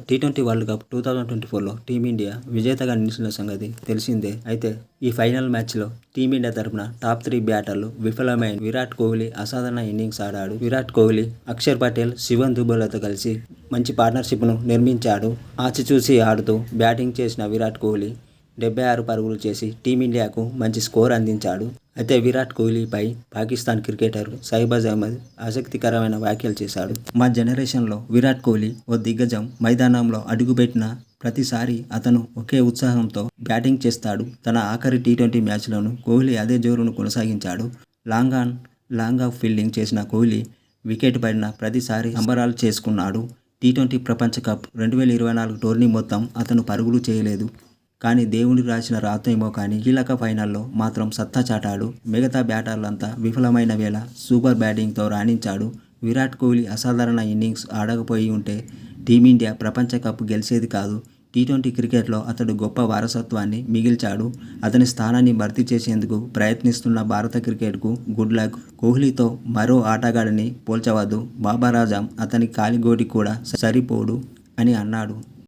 T20 world cup 2024లో team India విజేతగా నిలిచిన సంగతి తెలిసిందే. అయితే ఈ ఫైనల్ మ్యాచ్లో టీమిండియా తరపున టాప్ 3 బ్యాటర్లు విఫలమైన విరాట్ కోహ్లీ అసాధారణ ఇన్నింగ్స్ ఆడాడు. విరాట్ కోహ్లీ, అక్షర్ పటేల్, శివన్ దుబేలతో కలిసి మంచి పార్ట్నర్షిప్ను నిర్మించాడు. ఆచితూచి ఆడుతూ బ్యాటింగ్ చేసిన విరాట్ కోహ్లీ 76 పరుగులు చేసి టీమిండియాకు మంచి స్కోర్ అందించాడు. అయితే విరాట్ కోహ్లీపై పాకిస్తాన్ క్రికెటర్ షహబాజ్ అహ్మద్ ఆసక్తికరమైన వ్యాఖ్యలు చేశాడు. మా జనరేషన్లో విరాట్ కోహ్లీ ఓ దిగ్గజం. మైదానంలో అడుగుపెట్టిన ప్రతిసారి అతను ఒకే ఉత్సాహంతో బ్యాటింగ్ చేస్తాడు. తన ఆఖరి టీ20 మ్యాచ్లోనూ కోహ్లీ అదే జోరును కొనసాగించాడు. లాంగ్ ఆఫ్ ఫీల్డింగ్ చేసిన కోహ్లీ వికెట్ పడిన ప్రతిసారి సంబరాలు చేసుకున్నాడు. టీ20 ప్రపంచ కప్ 2024 టోర్నీ మొత్తం అతను పరుగులు చేయలేదు. కానీ దేవుడు రాసిన రాతేమో కానీ కీలక ఫైనల్లో మాత్రం సత్తా చాటాడు. మిగతా బ్యాటర్లంతా విఫలమైన వేళ సూపర్ బ్యాటింగ్తో రాణించాడు. విరాట్ కోహ్లీ అసాధారణ ఇన్నింగ్స్ ఆడకపోయి ఉంటే టీమిండియా ప్రపంచ కప్ గెలిచేది కాదు. టీ20 క్రికెట్లో అతడు గొప్ప వారసత్వాన్ని మిగిల్చాడు. అతని స్థానాన్ని భర్తీ చేసేందుకు ప్రయత్నిస్తున్న భారత క్రికెట్కు గుడ్ లక్. కోహ్లీతో మరో ఆటగాడిని పోల్చవద్దు. బాబర్ ఆజమ్ అతని కాలిగోటి కూడా సరిపోడు అని అన్నాడు.